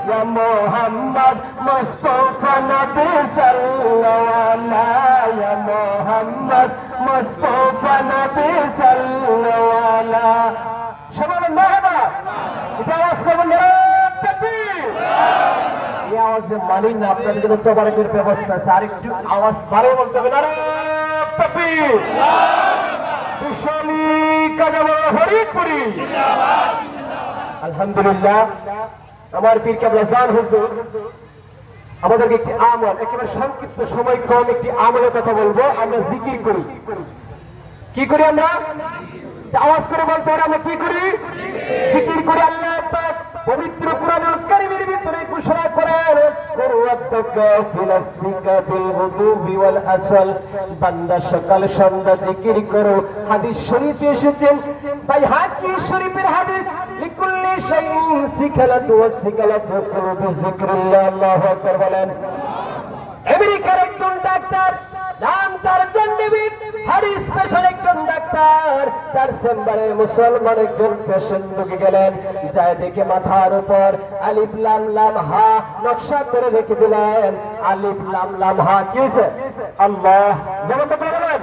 ইয়া মুহাম্মদ মুস্তাফা নবী সাল্লাল্লাহু ইয়া মুহাম্মদ মুস্তাফা নবী সাল্লাল্লাহু সবাই মারহাবা এটা আওয়াজ করবেন না তাকবীর এই আওয়াজে মালিক না আপনাদের জন্য তোবারকের ব্যবস্থা আছে আরেকটু আওয়াজ বাড়িয়ে বলতে হবে না তাকবীর বিশালী কাজামাল হরিপুরি জিন্দাবাদ আলহামদুলিল্লাহ আমার পীর কেবলা জান হুজুর আমাদেরকে একটি আমল একেবারে সংক্ষিপ্ত সময় কম একটি আমলের কথা বলবো আমরা জিকির করি কি করি আমরা আওয়াজ করে বলতে হবে আমরা কি করি জিকির করি আল্লাহ পাক পবিত্র কুরআনুল কারীমের ভিতরে ঘোষণা করেন ওয়াসকুর রাব্বাকা ফি নাফসিকা বিল গুদুবি ওয়াল আসল বান্দা সকাল সন্ধ্যা জিকির করো হাদিস শরীফে এসেছেন বাইহাকি শরীফের হাদিস লিকুল্লি শাইইন সিকালাতু ওয়াস সিকালাতু কুলুবি যিকরিল্লাহ আল্লাহু আকবার বলেন আমেরিকার একজন ডাক্তার নাম তার জন্ডিবিদ হাদিস স্পেশাল একজন ডাক্তার তার চেম্বারে মুসলমান একজন পেশেন্ট ঢুকে গেলেন যায় দেখে মাথার উপর আলিফ লাম লাম হা নকশা করে রেখে দিলেন আলিফ লাম লাম হা কি হয়েছে আল্লাহ যেমন বলেন